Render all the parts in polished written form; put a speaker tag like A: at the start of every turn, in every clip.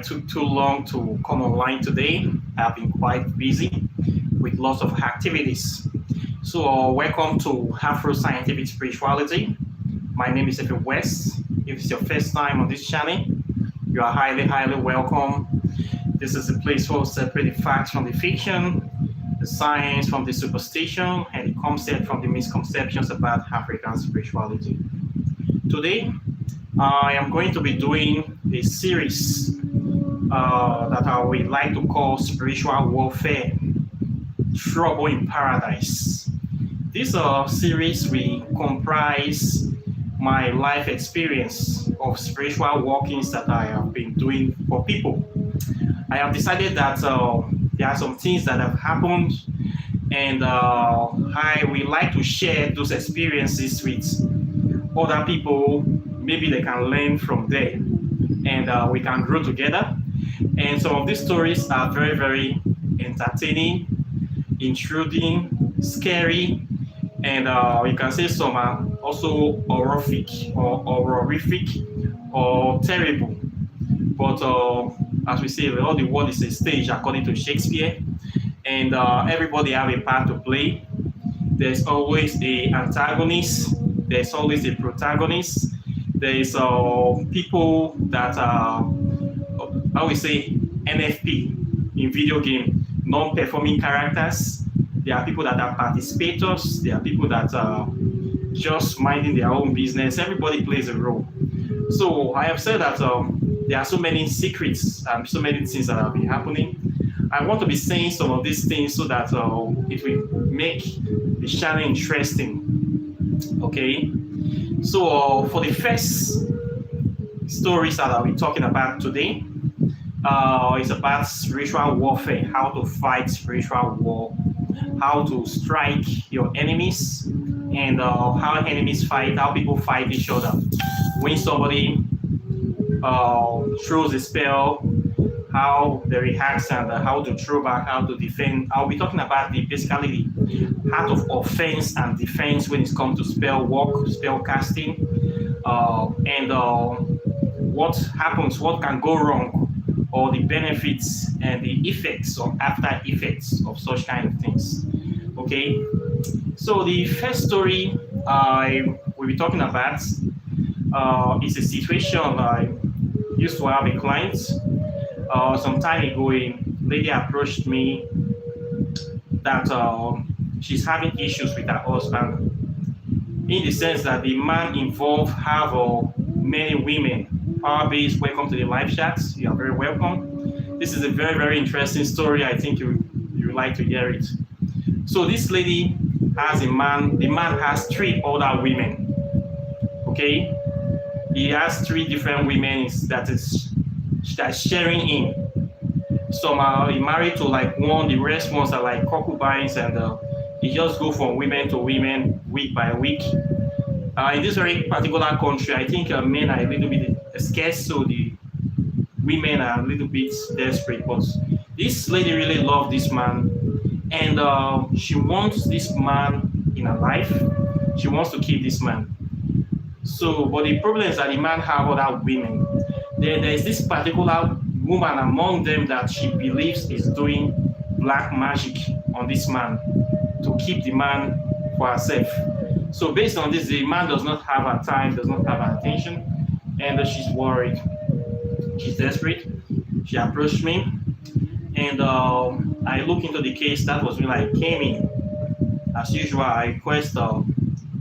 A: took too long to come online today. I've been quite busy with lots of activities. So welcome to Afro Scientific Spirituality. My name is Efe West. If it's your first time on this channel, you are highly welcome. This is a place where we separate the facts from the fiction, the science from the superstition, and the concept from the misconceptions about African spirituality. Today, I am going to be doing a series that I would like to call Spiritual Warfare, Trouble in Paradise. This series will comprise my life experience of spiritual walkings that I have been doing for people. I have decided that there are some things that have happened, and I would like to share those experiences with other people. Maybe they can learn from there, and we can grow together. And some of these stories are very entertaining, intriguing, scary, and you can say some are also horrific or terrible. But as we say, all the world is a stage according to Shakespeare, and everybody have a part to play. There's always an antagonist, there's always a protagonist. There's people that are, I would say, NFP in video game, non-performing characters. There are people that are participators. There are people that are just minding their own business. Everybody plays a role. So I have said that there are so many secrets and so many things that have been happening. I want to be saying some of these things so that it will make the channel interesting. Okay. So for the first stories that I'll be talking about today, it's about spiritual warfare, how to fight spiritual war, how to strike your enemies, and how enemies fight, how people fight each other. When somebody throws a spell, how they react, and how to throw back, how to defend. I'll be talking about basically the art of offense and defense when it comes to spell work, spell casting, and what happens, what can go wrong, or the benefits and the effects or after effects of such kind of things. Okay, so the first story I will be talking about is a situation I used to have a client. Some time ago, a lady approached me that she's having issues with her husband, in the sense that the man involved have many women. Power base, welcome to the live chats. You are very welcome. This is a very interesting story. I think you like to hear it. So this lady has a man. The man has 3 other women. Okay, he has 3 different women that's sharing him. Some are married to like one, the rest ones are like concubines, and he just go from women to women week by week. In this very particular country, I think men are a little bit scarce, so the women are a little bit desperate. But this lady really loves this man, and she wants this man in her life. She wants to keep this man. So, but the problem is that the man have other women. There is this particular woman among them that she believes is doing black magic on this man to keep the man for herself. So based on this, the man does not have her time, does not have her attention, and she's worried. She's desperate. She approached me, and I looked into the case. That was when I came in. As usual, I request a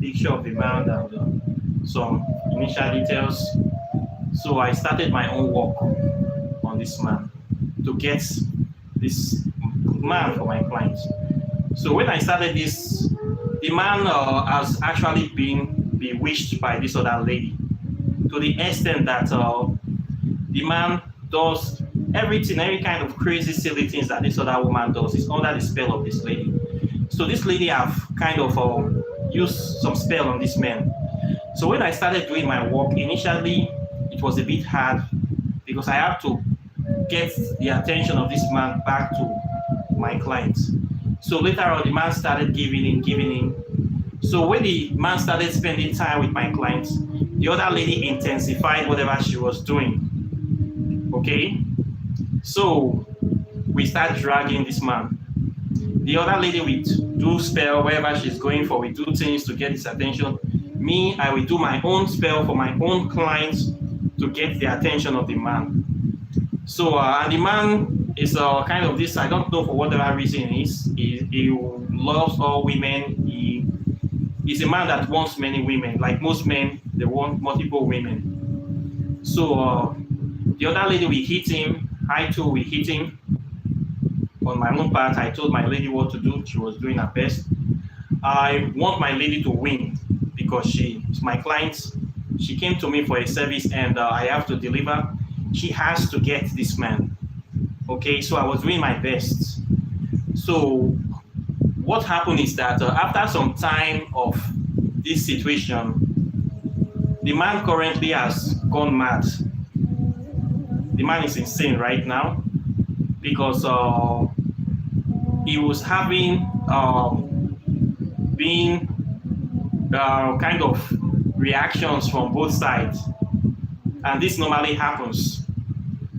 A: picture of the man and some initial details. So I started my own work on this man to get this man for my clients. So when I started this, the man has actually been bewitched by this other lady, to the extent that the man does everything, every kind of crazy, silly things that this other woman does is under the spell of this lady. So this lady have kind of used some spell on this man. So when I started doing my work, initially it was a bit hard because I have to get the attention of this man back to my clients. So later on, the man started giving in. So when the man started spending time with my clients, the other lady intensified whatever she was doing. Okay? So we start dragging this man. The other lady will do spell wherever she's going for, we do things to get his attention. Me, I will do my own spell for my own clients to get the attention of the man. So, and the man is kind of this, I don't know for whatever reason it is. He loves all women. He's a man that wants many women. Like most men, they want multiple women. So, the other lady will hit him. I too will hit him. On my own part, I told my lady what to do. She was doing her best. I want my lady to win because she's my client. She came to me for a service and I have to deliver. She has to get this man. Okay, so I was doing my best. So what happened is that after some time of this situation, the man currently has gone mad. The man is insane right now because he was having kind of reactions from both sides, and this normally happens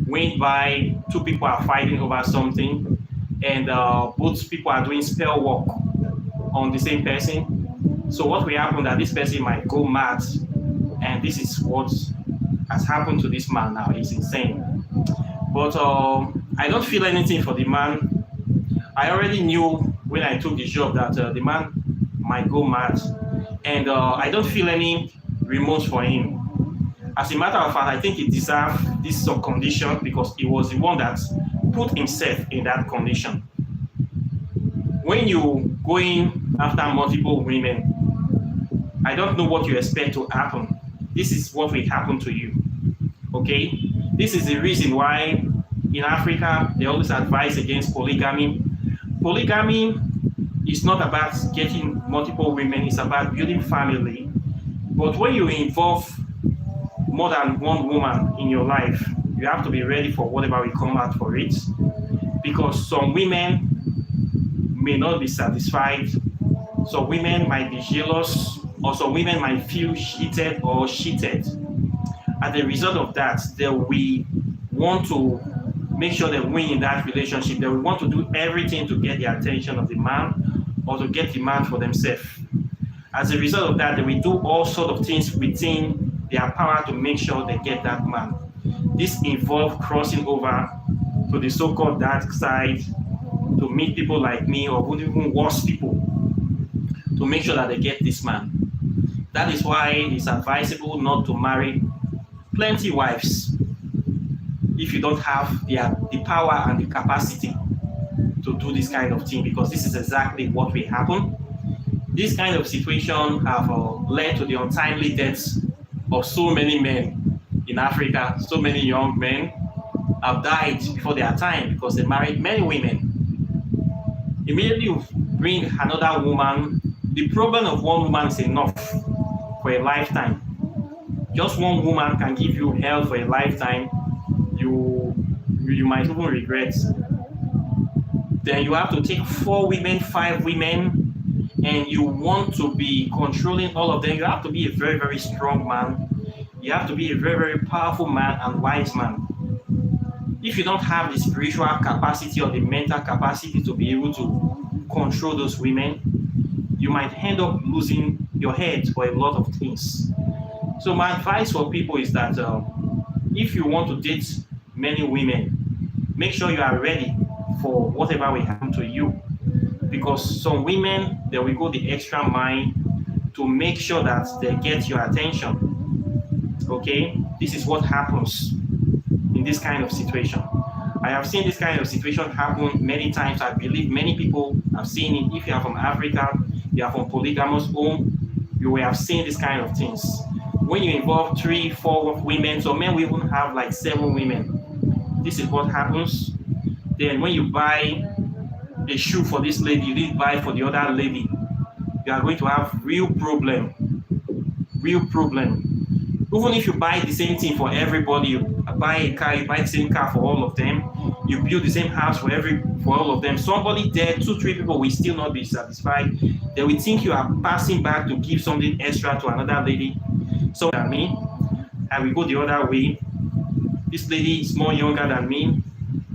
A: whereby two people are fighting over something, and both people are doing spell work on the same person. So what will happen that this person might go mad, and this is what has happened to this man now. He's insane. But I don't feel anything for the man. I already knew when I took the job that the man might go mad, and I don't feel any remorse for him. As a matter of fact, I think he deserved this condition because he was the one that put himself in that condition. When you going after multiple women, I don't know what you expect to happen. This is what will happen to you. Okay? This is the reason why in Africa they always advise against polygamy. Polygamy is not about getting multiple women, it's about building family. But when you involve more than one woman in your life, you have to be ready for whatever will come out for it. Because some women may not be satisfied, some women might be jealous, or some women might feel cheated or cheated. As a result of that, they will want to make sure they win in that relationship. They will want to do everything to get the attention of the man or to get the man for themselves. As a result of that, they will do all sorts of things within their power to make sure they get that man. This involves crossing over to the so-called dark side to meet people like me or even worse people to make sure that they get this man. That is why it's advisable not to marry plenty wives if you don't have the power and the capacity to do this kind of thing, because this is exactly what will happen. This kind of situation have led to the untimely deaths of so many men in Africa. So many young men have died before their time because they married many women. Immediately you bring another woman, the problem of one woman is enough for a lifetime. Just one woman can give you hell for a lifetime. You might even regret. Then you have to take 4 women, 5 women, and you want to be controlling all of them. You have to be a very, very strong man. You have to be a very, very powerful man and wise man. If you don't have the spiritual capacity or the mental capacity to be able to control those women, you might end up losing your head for a lot of things. So my advice for people is that if you want to date many women, make sure you are ready for whatever will happen to you. Because some women, they will go the extra mile to make sure that they get your attention. Okay? This is what happens in this kind of situation. I have seen this kind of situation happen many times. I believe many people have seen it. If you are from Africa, you are from polygamous home, you will have seen this kind of things. When you involve 3, 4 women, so men will even have like 7 women. This is what happens. Then when you buy a shoe for this lady, you didn't buy for the other lady, you are going to have real problem. Even if you buy the same thing for everybody, you buy a car, you buy the same car for all of them, you build the same house for all of them, somebody there, 2, 3 people will still not be satisfied. They will think you are passing back to give something extra to another lady. So than me, I will go the other way. This lady is more younger than me.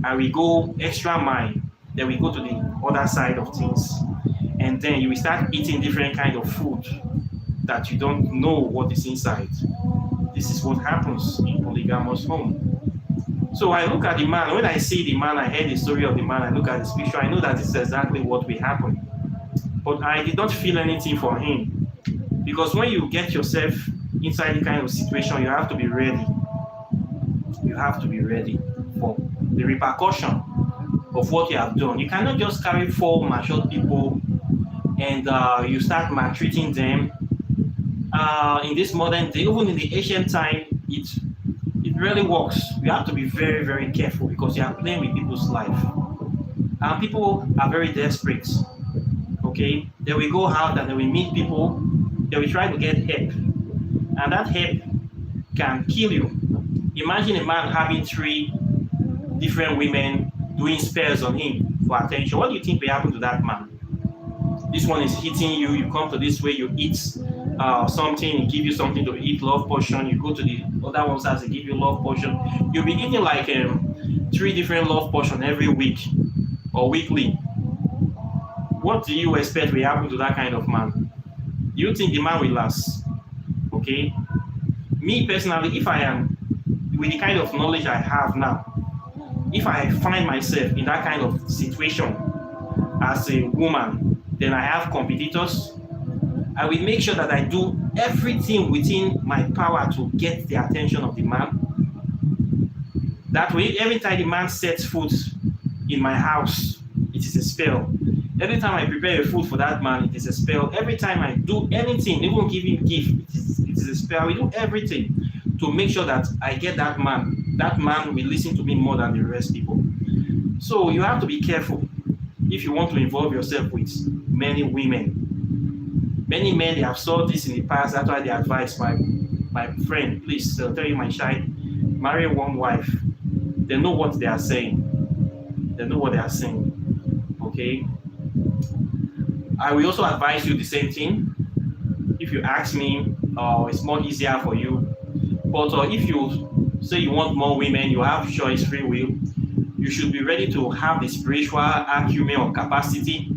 A: I will go extra mile. Then we go to the other side of things. And then you will start eating different kind of food that you don't know what is inside. This is what happens in polygamous home. So I look at the man. When I see the man, I heard the story of the man, I look at his picture, I know that this is exactly what will happen. But I did not feel anything for him. Because when you get yourself inside the kind of situation, you have to be ready. You have to be ready for the repercussion of what you have done. You cannot just carry 4 matured people and you start maltreating them. In this modern day, even in the ancient time, it really works. You have to be very, very careful because you are playing with people's life. And people are very desperate. Okay, they will go out and they will meet people. They will try to get help, and that help can kill you. Imagine a man having 3 different women doing spells on him for attention. What do you think will happen to that man? This one is hitting you. You come to this way, you eat something, he give you something to eat, love potion. You go to the other one's house, they give you love potion. You'll be eating like 3 different love potion every week or weekly. What do you expect will happen to that kind of man? You think the man will last? Okay. Me personally, if I am with the kind of knowledge I have now, if I find myself in that kind of situation as a woman, then I have competitors. I will make sure that I do everything within my power to get the attention of the man. That way, every time the man sets foot in my house, it is a spell. Every time I prepare a food for that man, it is a spell. Every time I do anything, even give him gift, it is a spell. We do everything to make sure that I get that man. That man will listen to me more than the rest people. So you have to be careful if you want to involve yourself with many women. Many men, they have saw this in the past. That's why they advise my friend, please tell you, my child, marry one wife. They know what they are saying. They know what they are saying. Okay. I will also advise you the same thing. If you ask me, it's more easier for you. But if you say you want more women, you have choice, free will, you should be ready to have the spiritual acumen or capacity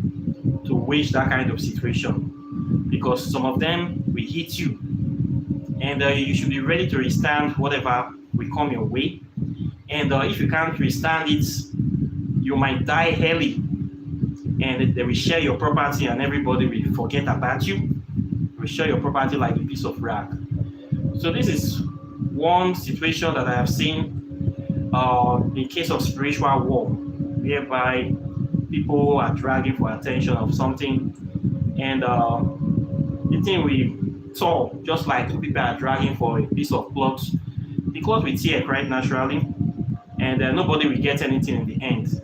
A: to wage that kind of situation. Because some of them will hit you. And you should be ready to withstand whatever will come your way. And if you can't withstand it, you might die early. And they will share your property and everybody will forget about you. They will share your property like a piece of rag. So this is one situation that I have seen in case of spiritual war, whereby people are dragging for attention of something. And the thing we saw, just like 2 people are dragging for a piece of cloth, the cloth will tear quite naturally, and nobody will get anything in the end.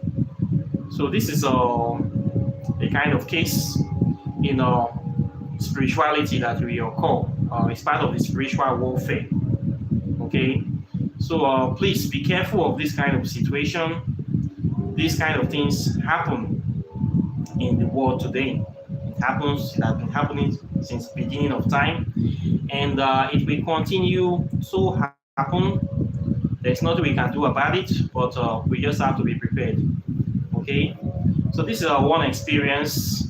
A: So this is a kind of case in spirituality that we occur. It's part of the spiritual warfare. Okay, so please be careful of this kind of situation. These kind of things happen in the world today. It happens. It has been happening since the beginning of time, and it will continue to happen. There's nothing we can do about it, but we just have to be prepared. Okay, so this is one experience.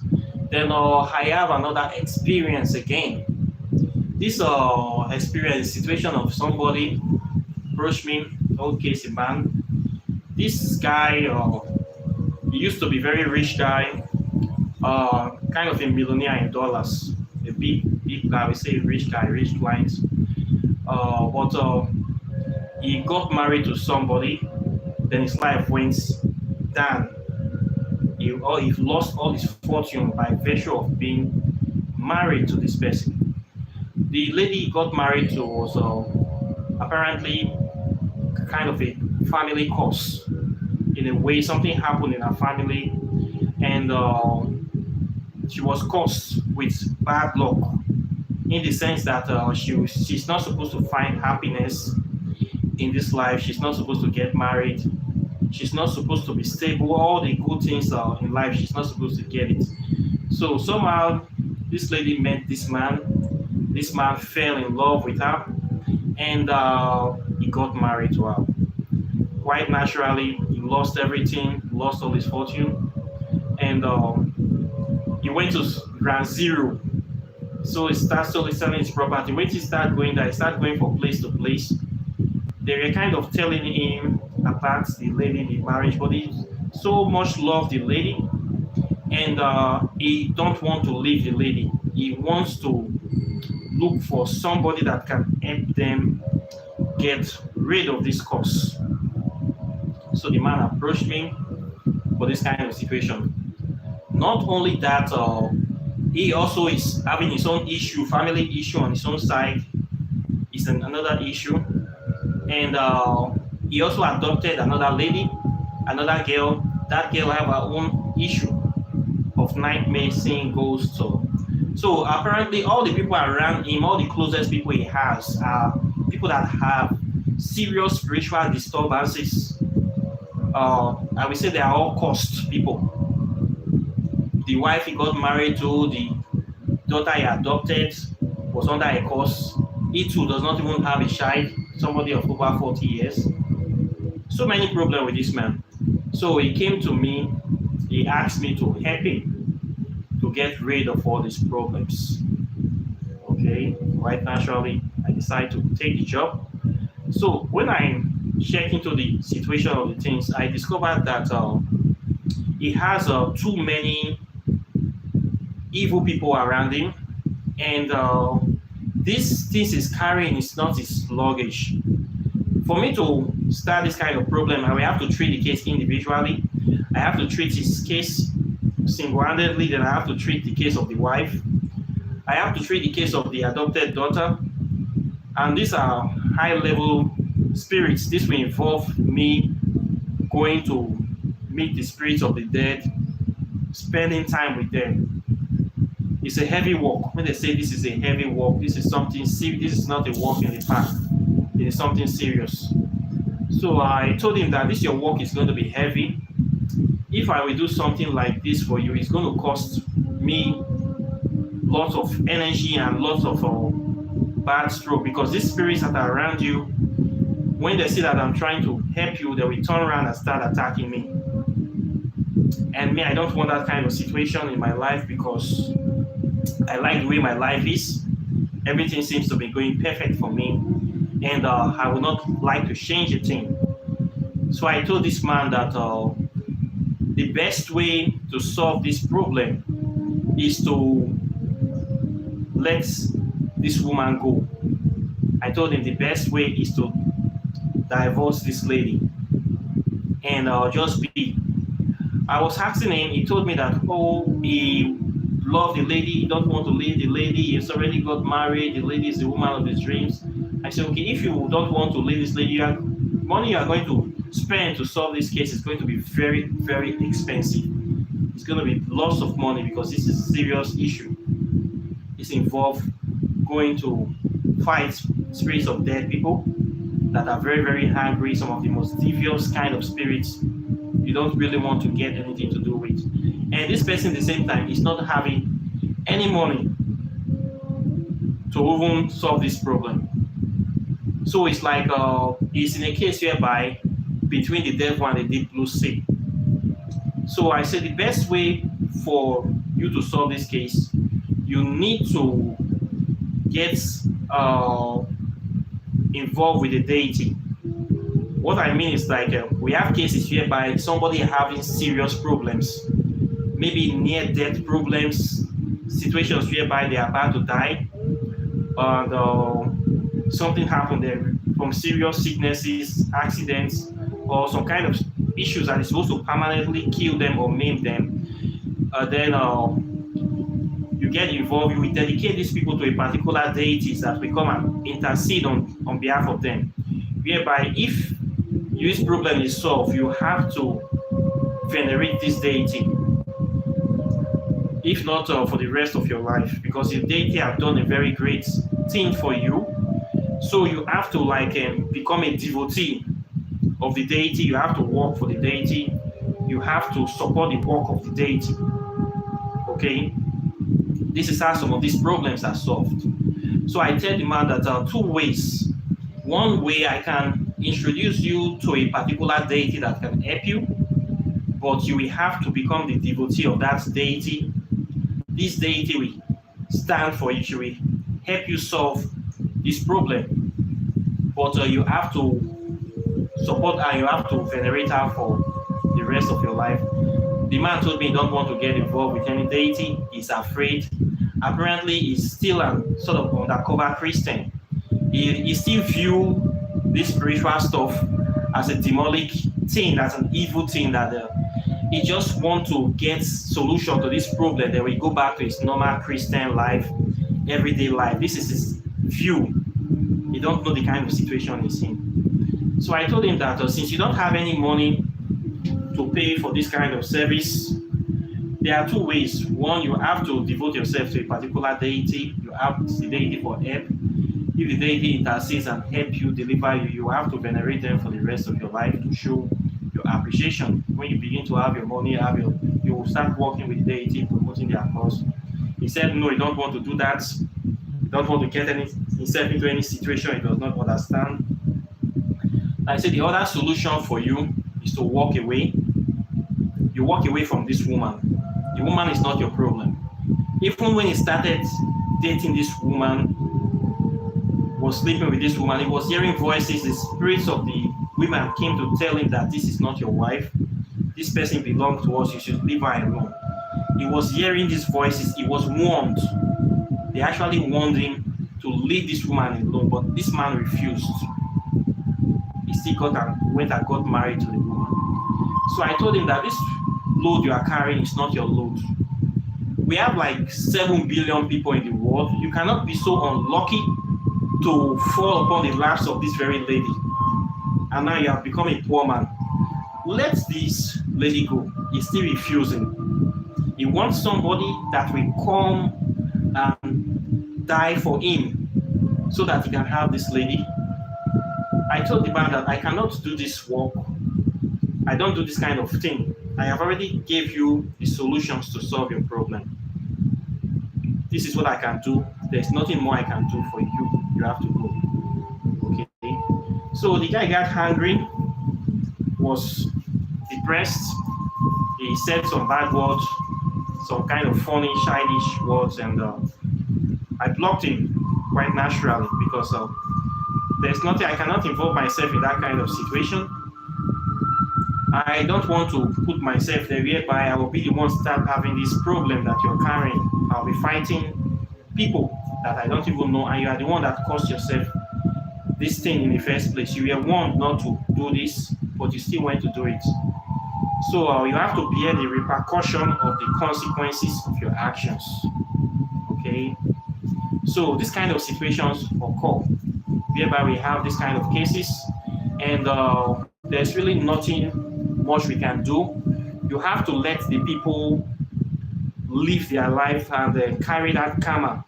A: Then I have another experience again. This experience, situation of somebody approached me, old case a man. This guy, he used to be very rich guy, kind of a millionaire in dollars, a big guy, we say rich guy, rich client. But he got married to somebody, then his life went down. He lost all his fortune by virtue of being married to this person. The lady he got married to was apparently kind of a family curse. In a way, something happened in her family, and she was cursed with bad luck, in the sense that she's not supposed to find happiness in this life. She's not supposed to get married. She's not supposed to be stable. All the good things in life, she's not supposed to get it. So somehow, this lady met this man. This man fell in love with her, and he got married to her. quite naturally, he lost everything, lost all his fortune, and he went to ground zero. So he started slowly selling his property. When he started going there, he started going from place to place. They were kind of telling him about the lady in the marriage, but he so much loved the lady, and he don't want to leave the lady. He wants to look for somebody that can help them get rid of this curse. So the man approached me for this kind of situation. Not only that, he also is having his own issue, family issue on his own side. It's another issue. And he also adopted another lady, another girl. That girl have her own issue of nightmare seeing ghosts. So apparently all the people around him, all the closest people he has are people that have serious spiritual disturbances. I would say they are all cursed people. The wife he got married to, the daughter he adopted was under a curse. He too does not even have a child, somebody of over 40 years. So many problems with this man. So he came to me, he asked me to help him to get rid of all these problems. Okay, quite naturally, I decided to take the job. So when I check into the situation of the things, I discovered that he has too many evil people around him, and this things is carrying is not his luggage. For me to start this kind of problem, I will have to treat the case individually. I have to treat his case single-handedly, then I have to treat the case of the wife. I have to treat the case of the adopted daughter. And these are high-level spirits. This will involve me going to meet the spirits of the dead, spending time with them. It's a heavy work. When they say this is a heavy work, this is something serious. This is not a walk in the park. It is something serious. So I told him that this your work is going to be heavy. If I will do something like this for you, it's going to cost me lots of energy and lots of bad stroke, because these spirits that are around you, when they see that I'm trying to help you, they will turn around and start attacking me. And me, I don't want that kind of situation in my life, because I like the way my life is. Everything seems to be going perfect for me, and I would not like to change a thing. So I told this man that the best way to solve this problem is to let this woman go. I told him the best way is to divorce this lady and just be. I was asking him, he told me that, he loved the lady, he don't want to leave the lady, he's already got married, the lady is the woman of his dreams. I said, okay, if you don't want to leave this lady, money you are going to spend to solve this case is going to be very, very expensive. It's going to be lots of money, because this is a serious issue. It's involved going to fight spirits of dead people that are very, very angry, some of the most devious kind of spirits you don't really want to get anything to do with. And this person at the same time is not having any money to even solve this problem. So it's like it's in a case whereby between the devil and the deep blue sea. So I said the best way for you to solve this case, you need to get involved with the deity. What I mean is like we have cases whereby somebody having serious problems, maybe near-death problems, situations whereby they are about to die, and something happened there from serious sicknesses, accidents, or some kind of issues that is supposed to permanently kill them or maim them. Then you get involved, you will dedicate these people to a particular deities that will come and intercede on behalf of them. Whereby if this problem is solved, you have to venerate this deity. If not for the rest of your life, because the deity have done a very great thing for you. So you have to become a devotee of the deity. You have to work for the deity. You have to support the work of the deity. Okay? This is how some of these problems are solved. So I tell the man that there are two ways. One way I can introduce you to a particular deity that can help you, but you will have to become the devotee of that deity. This deity will stand for you, she will help you solve this problem, but you have to support her, you have to venerate her for the rest of your life. The man told me he don't want to get involved with any deity, he's afraid. Apparently, he's still a sort of undercover Christian. He still view this spiritual stuff as a demonic thing, as an evil thing, that he just want to get solution to this problem. Then we go back to his normal Christian life, everyday life. This is his view. He don't know the kind of situation he's in. So I told him that since you don't have any money to pay for this kind of service, there are two ways. One, you have to devote yourself to a particular deity. You have the deity for help. If the deity intercedes and help you, deliver you, you have to venerate them for the rest of your life to show your appreciation. When you begin to have your money, you will start working with the deity, promoting their cause. He said, no, he don't want to do that. He don't want to get himself into any situation he does not understand. I said, the other solution for you is to walk away. You walk away from this woman. The woman is not your problem. Even when he started dating this woman, was sleeping with this woman, he was hearing voices. The spirits of the women came to tell him that this is not your wife. This person belongs to us. You should leave her alone. He was hearing these voices. He was warned. They actually warned him to leave this woman alone, but this man refused. He still went and got married to the woman. So I told him that this load you are carrying is not your load. We have like 7 billion people in the world. You cannot be so unlucky to fall upon the laps of this very lady. And now you have become a poor man. Let this lady go. He's still refusing. He wants somebody that will come and die for him so that he can have this lady. I told the man that I cannot do this work. I don't do this kind of thing. I have already gave you the solutions to solve your problem. This is what I can do. There's nothing more I can do for you. You have to go. Okay. So the guy got angry, was depressed. He said some bad words, some kind of funny, childish words, and I blocked him quite naturally because there's nothing, I cannot involve myself in that kind of situation. I don't want to put myself there whereby I will be the one start having this problem that you're carrying. I'll be fighting people that I don't even know, and you are the one that caused yourself this thing in the first place. You were warned not to do this, but you still went to do it. So you have to bear the repercussion of the consequences of your actions. Okay? So this kind of situations occur whereby we have this kind of cases, and there's really nothing much we can do. You have to let the people live their life and carry that karma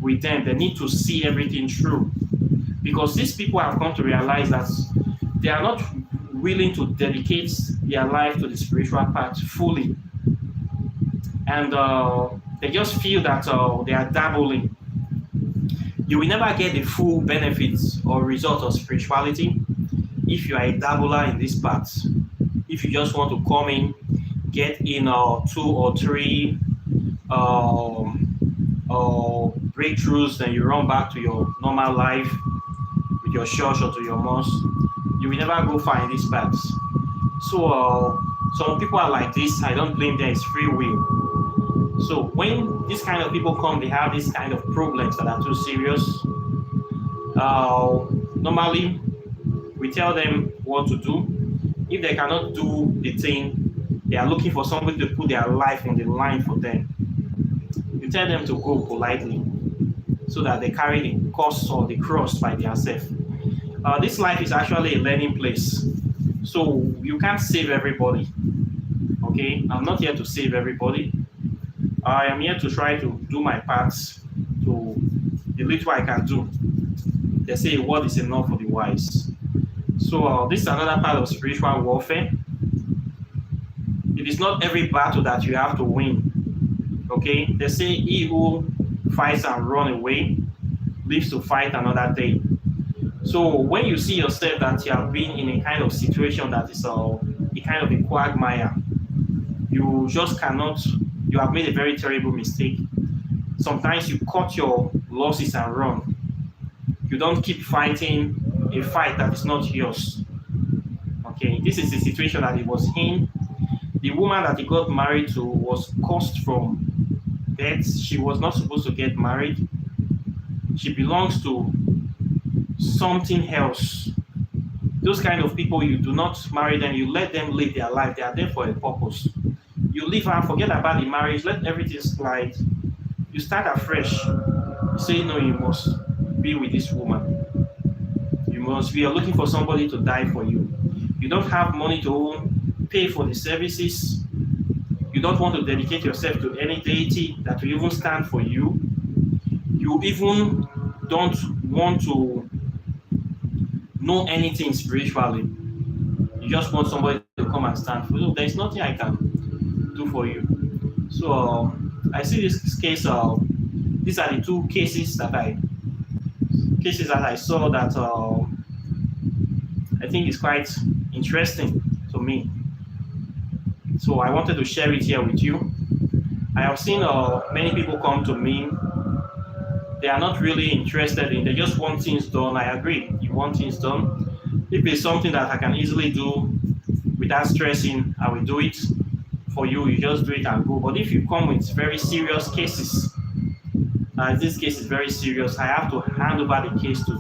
A: with them. They need to see everything through, because these people have come to realize that they are not willing to dedicate their life to the spiritual path fully, and they just feel that they are dabbling. You will never get the full benefits or result of spirituality if you are a dabbler in this path. If you just want to come in, get in 2 or 3 breakthroughs, then you run back to your normal life with your church or to your mosque, you will never go far in these paths. So some people are like this. I don't blame them. It's free will. So when these kind of people come, they have these kind of problems that are too serious. Normally, we tell them what to do. If they cannot do the thing, they are looking for somebody to put their life on the line for them. You tell them to go politely so that they carry the cost or the cross by themselves. This life is actually a learning place. So you can't save everybody. Okay? I'm not here to save everybody. I am here to try to do my part to the little I can do. They say a word is enough for the wise. So this is another part of spiritual warfare. It is not every battle that you have to win. Okay? They say he who fights and run away lives to fight another day. So when you see yourself that you have been in a kind of situation that is a kind of a quagmire, you just cannot, you have made a very terrible mistake. Sometimes you cut your losses and run. You don't keep fighting a fight that is not yours. Okay, this is the situation that he was in. The woman that he got married to was cursed from birth. She was not supposed to get married. She belongs to something else. Those kind of people, you do not marry them, you let them live their life. They are there for a purpose. You leave her, forget about the marriage, let everything slide. You start afresh. You say, no, you must be with this woman. You must be looking for somebody to die for you. You don't have money to pay for the services. You don't want to dedicate yourself to any deity that will even stand for you. You even don't want to know anything spiritually. You just want somebody to come and stand for you. There is nothing I can do for you. So I see this case. These are the two cases that I saw that I think is quite interesting to me. So I wanted to share it here with you. I have seen many people come to me. They are not really interested in, they just want things done. I agree, you want things done. If it's something that I can easily do without stressing, I will do it for you. You just do it and go. But if you come with very serious cases, this case is very serious, I have to hand over the case to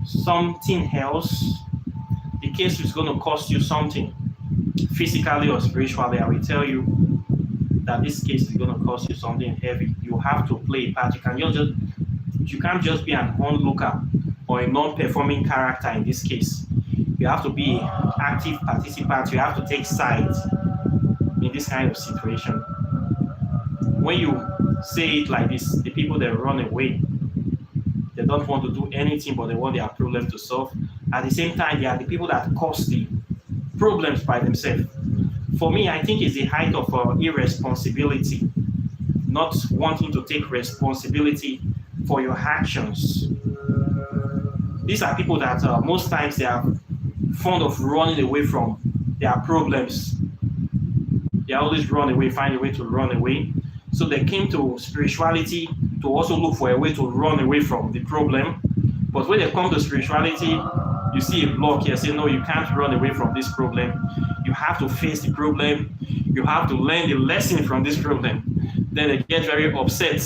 A: something else. The case is going to cost you something, physically or spiritually. I will tell you that this case is going to cost you something heavy. You have to play a part. You can't just be an onlooker or a non-performing character in this case. You have to be an active participant. You have to take sides in this kind of situation. When you say it like this, the people that run away, they don't want to do anything, but they want their problem to solve. At the same time, they are the people that cause the problems by themselves. For me, I think it's the height of irresponsibility, not wanting to take responsibility for your actions. These are people that most times they are fond of running away from their problems. They always run away, find a way to run away. So they came to spirituality to also look for a way to run away from the problem. But when they come to spirituality, you see a block here, say, no, you can't run away from this problem. You have to face the problem. You have to learn the lesson from this problem. Then they get very upset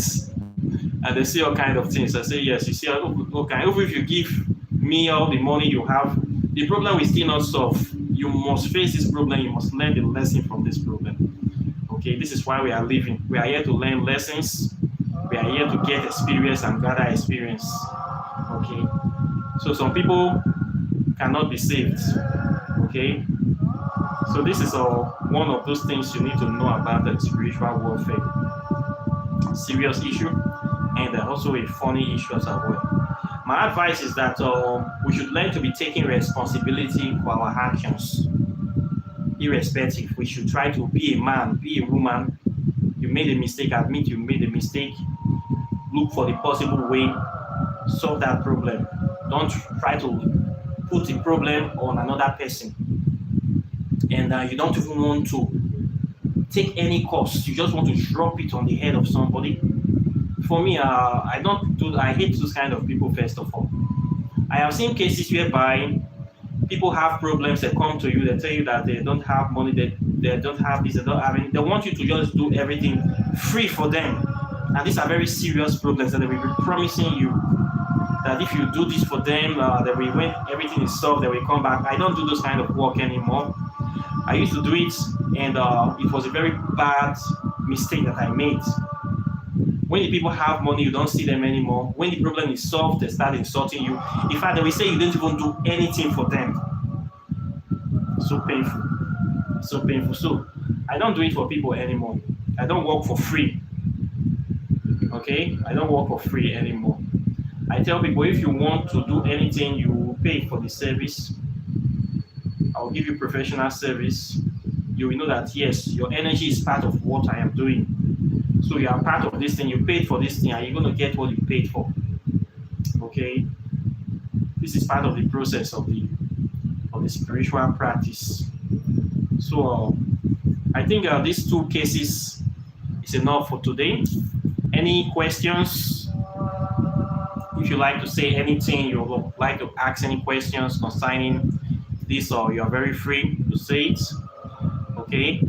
A: and they say all kinds of things. I say, yes, you see, okay, if you give me all the money you have, the problem will still not solve. You must face this problem. You must learn the lesson from this problem. Okay, this is why we are living. We are here to learn lessons. We are here to get experience and gather experience. Okay, so some people cannot be saved. Okay, so this is one of those things you need to know about the spiritual warfare. Serious issue, and also a funny issue as well. My advice is that we should learn to be taking responsibility for our actions. Irrespective, we should try to be a man, be a woman. You made a mistake, admit you made a mistake. Look for the possible way, solve that problem. Don't try to put the problem on another person. And you don't even want to take any cost. You just want to drop it on the head of somebody. For me, I hate those kind of people, first of all. I have seen cases whereby people have problems, they come to you, they tell you that they don't have money, they don't have this, they don't have anything. They want you to just do everything free for them. And these are very serious problems, and they will be promising you that if you do this for them, when everything is solved, they will come back. I don't do those kind of work anymore. I used to do it, and it was a very bad mistake that I made. When the people have money, you don't see them anymore. When the problem is solved, they start insulting you. In fact, they will say you didn't even do anything for them. So painful. So painful. So I don't do it for people anymore. I don't work for free. Okay? I don't work for free anymore. I tell people, if you want to do anything, you will pay for the service. I'll give you professional service. You will know that, yes, your energy is part of what I am doing. So you are part of this thing, you paid for this thing, and you're going to get what you paid for. Okay? This is part of the process of the spiritual practice. So I think these two cases is enough for today. Any questions? If you like to say anything, you would like to ask any questions concerning this, or you are very free to say it. Okay.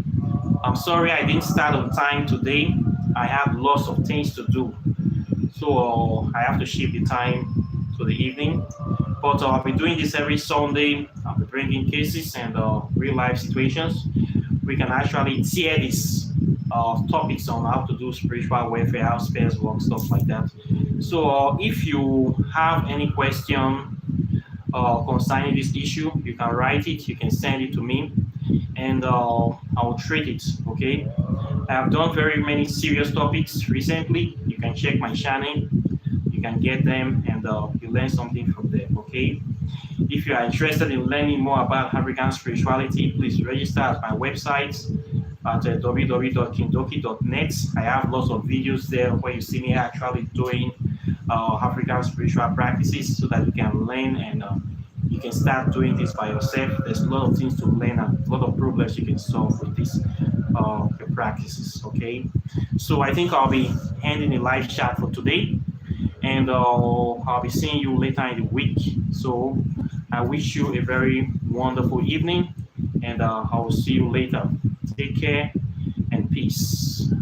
A: I'm sorry I didn't start on time today. I have lots of things to do. So I have to shift the time to the evening. But I'll be doing this every Sunday. I'll be bringing cases and real life situations. We can actually tear these topics on how to do spiritual warfare, how spells work, stuff like that. So if you have any question concerning this issue, you can write it, you can send it to me, and I'll treat it. Okay. I have done very many serious topics recently. You can check my channel, you can get them, and you learn something from them. Okay. If you are interested in learning more about African spirituality, please register at my website at www.kindoki.net. I have lots of videos there where you see me actually doing African spiritual practices so that you can learn and you can start doing this by yourself. There's a lot of things to learn and a lot of problems you can solve with these practices. Okay, so I think I'll be ending the live chat for today, and I'll be seeing you later in the week. So I wish you a very wonderful evening, and I will see you later. Take care and peace.